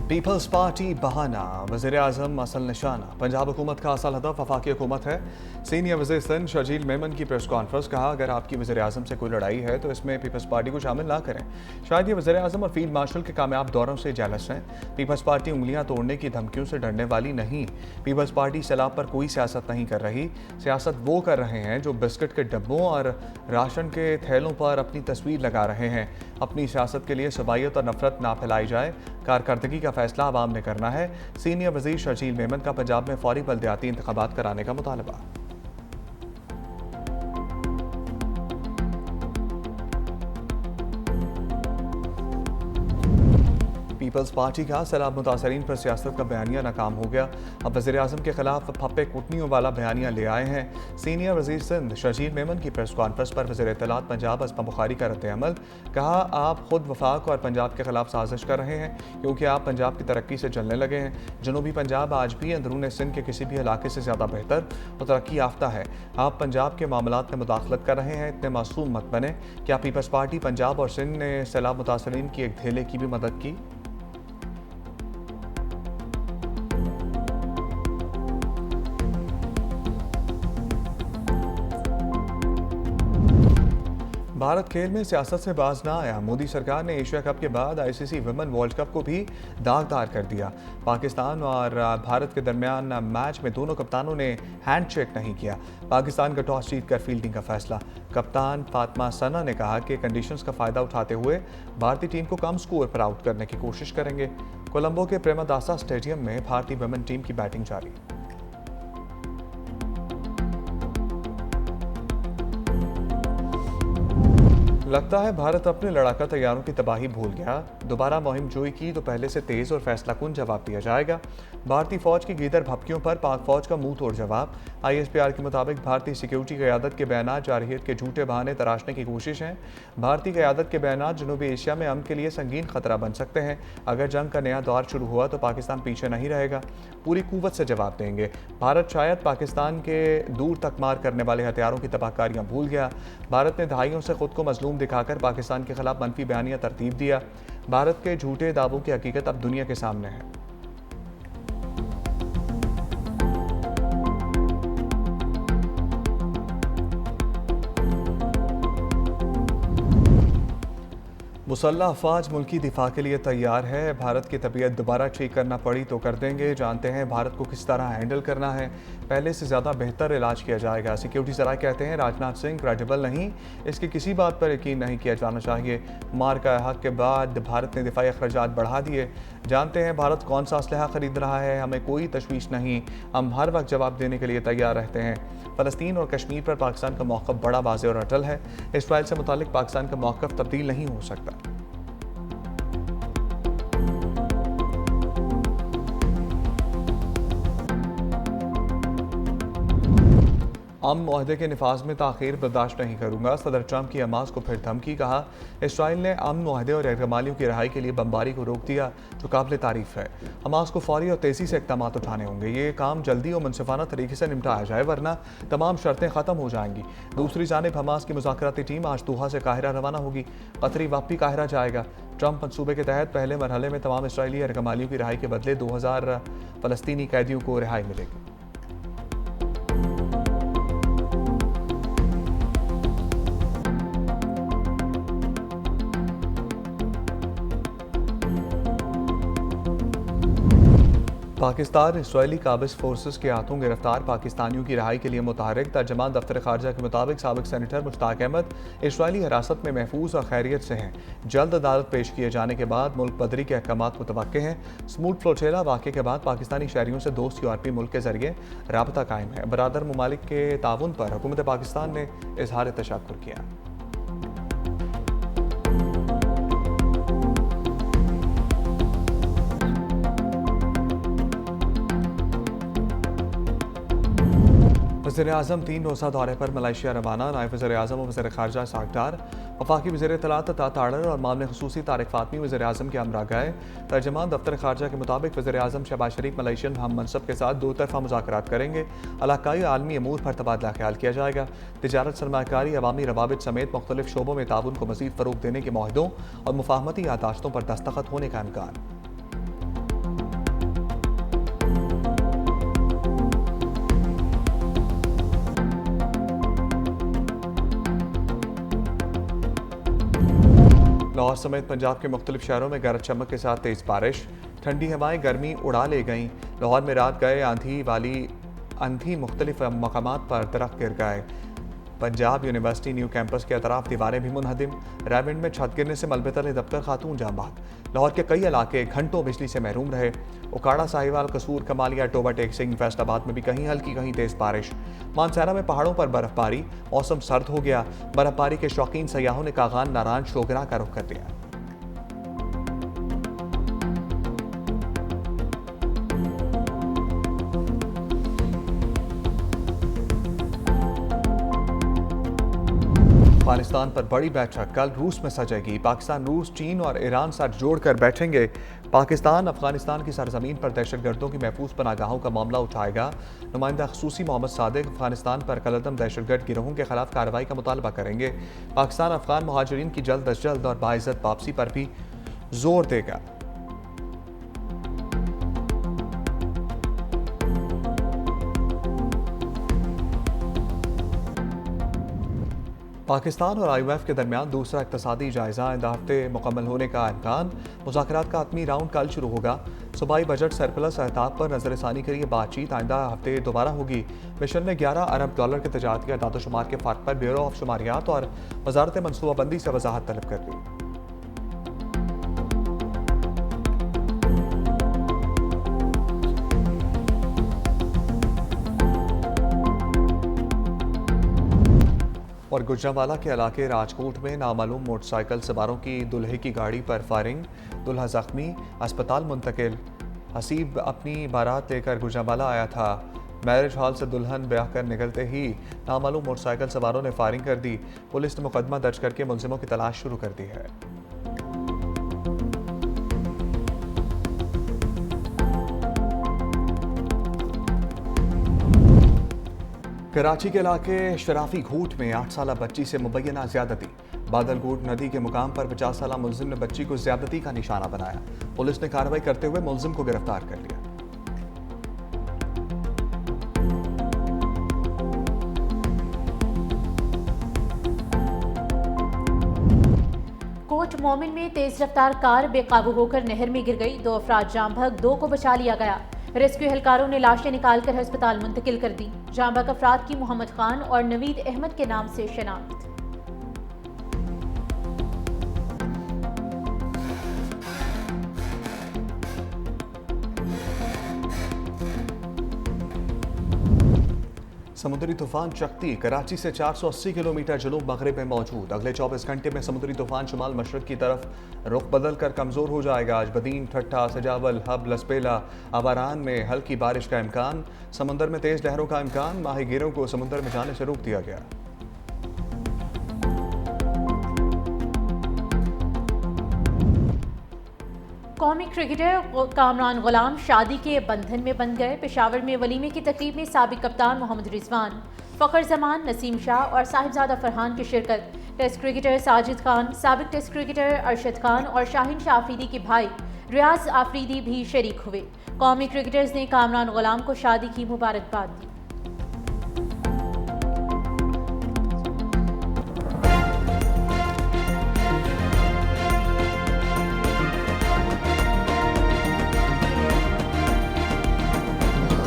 Peoples party बहाना, वज़ीर-ए-आज़म असल निशाना। पंजाब हुकूमत का असल हदफ वफाकी हुकूमत है। सीनियर वज़ीर सिंध शर्जील मेमन की प्रेस कॉन्फ्रेंस। कहा, अगर आपकी वज़ीर-ए-आज़म से कोई लड़ाई है तो इसमें पीपल्स पार्टी को शामिल ना करें। शायद ये वज़ीर-ए-आज़म और फील्ड मार्शल के कामयाब दौरों से जेलस हैं। पीपल्स पार्टी उंगलियां तोड़ने की धमकियों से डरने वाली नहीं। पीपल्स पार्टी सैलाब पर कोई सियासत नहीं कर रही। सियासत वो कर रहे हैं जो बिस्किट के डब्बों और राशन के थैलों पर अपनी तस्वीर लगा रहे हैं। अपनी सियासत के लिए सबायत और नफरत ना फैलाई जाए। कारकर्दगी का फैसला आवाम ने करना है। सीनियर वज़ीर शर्जील मेमन का पंजाब में फौरी बल्दियाती इंतखाबात कराने का मुतालबा। पीपल्स पार्टी का सैलाब मुतासरीन पर सियासत का बयानिया नाकाम हो गया। अब वज़ीर-ए-आज़म के खिलाफ फप्पे कुटनियों वाला बयानिया ले आए हैं। सीनियर वज़ीर सिंध शर्जील मेमन की प्रेस कॉन्फ्रेंस पर वज़ीर इत्तलात पंजाब असमा बुखारी का रद्द-ए-अमल। कहा, आप खुद वफाक और पंजाब के खिलाफ साजिश कर रहे हैं क्योंकि आप पंजाब की तरक्की से जलने लगे हैं। जनूबी पंजाब आज भी अंदरून सिंध के किसी भी इलाके से ज़्यादा बेहतर और तरक्की याफ्ता है। आप पंजाब के मामलात में मुदाखलत कर रहे हैं। इतने मासूम मत बने। क्या पीपल्स पार्टी पंजाब और सिंध ने सैलाब मुतासरीन की एक धेले की भी मदद की? भारत खेल में सियासत से बाज ना आया। मोदी सरकार ने एशिया कप के बाद आईसीसी विमेन वर्ल्ड कप को भी दागदार कर दिया। पाकिस्तान और भारत के दरमियान मैच में दोनों कप्तानों ने हैंडशेक नहीं किया। पाकिस्तान का टॉस जीतकर फील्डिंग का फैसला। कप्तान फातिमा सना ने कहा कि कंडीशंस का फायदा उठाते हुए भारतीय टीम को कम स्कोर पर आउट करने की कोशिश करेंगे। कोलंबो के प्रेमदासा स्टेडियम में भारतीय विमेन टीम की बैटिंग जारी। लगता है भारत अपने लड़ाका तैयारों की तबाही भूल गया। दोबारा मुहिम जोई की तो पहले से तेज और फैसलाकुन जवाब दिया जाएगा। भारतीय फौज की गीदड़ भपकियों पर पाक फौज का मुंह तोड़ जवाब। आईएसपीआर के मुताबिक भारतीय सिक्योरिटी क़यादत के बयानात जारहियत के झूठे बहाने तराशने की कोशिश है। भारतीय क़यादत के बयानात जनूबी एशिया में अमन के लिए संगीन खतरा बन सकते हैं। अगर जंग का नया दौर शुरू हुआ तो पाकिस्तान पीछे नहीं रहेगा, पूरी कुव्वत से जवाब देंगे। भारत शायद पाकिस्तान के दूर तक मार करने वाले हथियारों की तबाहकारियां भूल गया। भारत ने दहाइयों से खुद को मजलूम दिखाकर पाकिस्तान के खिलाफ मनफी बयानिया तरतीब दिया। भारत के झूठे दावों की हकीकत अब दुनिया के सामने है। मुसल्लह अफवाज मुल्की दिफा के लिए तैयार है। भारत की तबीयत दोबारा ठीक करना पड़ी तो कर देंगे। जानते हैं भारत को किस तरह हैंडल करना है। पहले से ज़्यादा बेहतर इलाज किया जाएगा। सिक्योरिटी सराय कहते हैं राजनाथ सिंह क्रेडिबल नहीं, इसकी किसी बात पर यकीन नहीं किया जाना चाहिए। मार का हक के बाद भारत ने दिफाई अखराजात बढ़ा दिए। जानते हैं भारत कौन सा असलहा खरीद रहा है। हमें कोई तशवीश नहीं, हम हर वक्त जवाब देने के लिए तैयार रहते हैं। फ़लस्तीन और कश्मीर पर पाकिस्तान का मौक़िफ़ बड़ा वाज़ेह और अटल है। इसराइल से मुतालिक पाकिस्तान का मौक़िफ़ तब्दील नहीं हो सकता। अमन मुआहदे के नफाज में ताख़ीर बर्दाश्त नहीं करूँगा। सदर ट्रंप की हमास को फिर धमकी। कहा, इसराइल ने अमन मुआहदे और यरगमालियों की रहाई के लिए बमबारी को रोक दिया जो काबिल तारीफ़ है। हमास को फौरी और तेज़ी से इक़दाम उठाने होंगे। ये काम जल्दी और मुनसिफाना तरीके से निपटाया जाए वरना तमाम शर्तें ख़त्म हो जाएंगी। दूसरी जानिब हमास की मुज़ाकराती टीम आज दोहा से काहिरा रवाना होगी। कतरी वापी काहिरा जाएगा। ट्रंप मनसूबे के तहत पहले मरहले में तमाम इसराइली यरगमालियों की रहाई के बदले 2000 फ़लस्तीनी कैदियों को रिहाई मिलेगी। पाकिस्तान इसराइली काबिज फोर्सेस के हाथों गिरफ्तार पाकिस्तानियों की रहाई के लिए मुतहरिक। तर्जमान दफ्तर खारजा के मुताबिक साबिक सेनेटर मुश्ताक अहमद इसराइली हिरासत में महफूज और खैरियत से हैं। जल्द अदालत पेश किए जाने के बाद मुल्क बदरी के अहकामात मुतवक्के हैं। स्मूथ फ्लोटेला वाक़े के बाद पाकिस्तानी शहरियों से दोस्त यूरोपीय मुल्क के जरिए राबता कायम है। बरादर ममालिक के ताउन पर हुकूमत पाकिस्तान ने इजहार तशक्कुर किया। वज़ीर-ए-आज़म 3 रोज़ा दौरे पर मलेशिया रवाना। नायब वज़ीर-ए-आज़म और वज़ीर ख़ारजा सागदार, वफाकी वज़ीर इत्तलात ताड़र और मामले ख़ुसूसी तारिक फ़ातमी वज़ीर-ए-आज़म के हमरा गए। तर्जमान दफ्तर ख़ारजा के मुताबिक वज़ीर-ए-आज़म शहबाज शरीफ मलेशियन हम मनसब के साथ दो तरफ़ा मुज़ाकरात करेंगे। इलाक़ाई आलमी अमूर पर तबादला ख्याल किया जाएगा। तिजारत, सरमायाकारी, अवामी रवाबित समेत मुख्तलिफ शोबों में ताउन को मज़ीद फ़रोग़ देने के मुआहदों और मुफ़ाहमती यादाश्तों पर दस्तखत होने का इम्कान। लाहौर समेत पंजाब के मुख्तलिफ शहरों में गरज चमक के साथ तेज़ बारिश, ठंडी हवाएं गर्मी उड़ा ले गईं। लाहौर में रात गए आंधी मुख्तलिफ मकामात पर दरख्त गिर गए। पंजाब यूनिवर्सिटी न्यू कैंपस के अतराफ दीवारें भी मुनहदिम। रायविंड में छत गिरने से मलबे तले दबकर खातून जाम बहक। लाहौर के कई इलाके घंटों बिजली से महरूम रहे। उकाड़ा, साहिवाल, कसूर, कमालिया, टोबा टेक सिंह, फैसलाबाद में भी कहीं हल्की कहीं तेज बारिश। मानसैरा में पहाड़ों पर बर्फबारी, मौसम सर्द हो गया। बर्फबारी के शौकीन सयाहों ने कागान नारायण शोगरा का रुख कर दिया। अफगानिस्तान पर बड़ी बैठक कल रूस में सजेगी। पाकिस्तान, रूस, चीन और ईरान साथ जोड़कर बैठेंगे। पाकिस्तान अफगानिस्तान की सरजमीन पर दहशतगर्दों की महफूज पनागाहों का मामला उठाएगा। नुमाइंदा खसूसी मोहम्मद सादिक अफगानिस्तान पर कलअदम दहशतगर्द गिरोहों के खिलाफ कार्रवाई का मुतालबा करेंगे। पाकिस्तान अफगान मुहाजिरीन की जल्द अज जल्द और बाइज्जत वापसी पर भी जोर देगा। पाकिस्तान और IMF के दरमियान दूसरा इक्तसादी जायजा आइंदा हफ्ते मुकम्मल होने का इम्कान। मुज़ाकरात का हतमी राउंड कल शुरू होगा। सूबाई बजट सरप्लस अहताब पर नजरसानी के लिए बातचीत आइंदा हफ्ते दोबारा होगी। मिशन ने $11 अरब के तजारती अदाद-ओ-शुमार के फ़र्क पर ब्यूरो ऑफ शुमारियात और वजारत मनसूबाबंदी से वजाहत तलब कर दी। और गुजरांवाला के इलाके राजकोट में नामालूम मोटरसाइकिल सवारों की दुल्हे की गाड़ी पर फायरिंग, दुल्हा जख्मी, अस्पताल मुंतकिल। हसीब अपनी बारात लेकर गुजरांवाला आया था। मैरिज हॉल से दुल्हन ब्याह कर निकलते ही नामालूम मोटरसाइकिल सवारों ने फायरिंग कर दी। पुलिस ने मुकदमा दर्ज करके मुलजिमों की तलाश शुरू कर दी है। कराची के इलाके शराफी घूट में 8 साला बच्ची से मुबैना ज्यादती। बादलकोट नदी के मुकाम पर 50 साला मुलजिम ने बच्ची को ज्यादती का निशाना बनाया। पुलिस ने कार्रवाई करते हुए मुलजिम को गिरफ्तार कर लिया। कोट मोमिन में तेज रफ्तार कार बेकाबू होकर नहर में गिर गई। 2 अफराद जाम बहक, 2 को बचा लिया गया। रेस्क्यू एहलकारों ने लाशें निकालकर अस्पताल मुंतकिल कर दी। जाम बहक अफराद की मोहम्मद खान और नवीद अहमद के नाम से शनाख्त। समुद्री तूफान चकती कराची से 480 किलोमीटर जनूब मगरिब में मौजूद। अगले 24 घंटे में समुद्री तूफान शुमाल मशरक की तरफ रुख बदल कर कमज़ोर हो जाएगा। आज बदीन, ठट्ठा, सजावल, हब, लसपेला, आवारान में हल्की बारिश का इम्कान। समंदर में तेज़ लहरों का इम्कान। माहीगीरों को समुद्र में जाने से रोक दिया गया। कौमी क्रिकेटर कामरान गुलाम शादी के बंधन में बंध गए। पेशावर में वलीमे की तकरीब में साबिक कप्तान मोहम्मद रिजवान, फ़खर जमान, नसीम शाह और साहिबजादा फरहान की शिरकत। टेस्ट क्रिकेटर साजिद खान, साबिक टेस्ट क्रिकेटर अरशद खान और शाहीन शाह आफरीदी के भाई रियाज आफरीदी भी शरीक हुए। कौमी क्रिकेटर्स ने कामरान गुलाम को शादी की मुबारकबाद दी।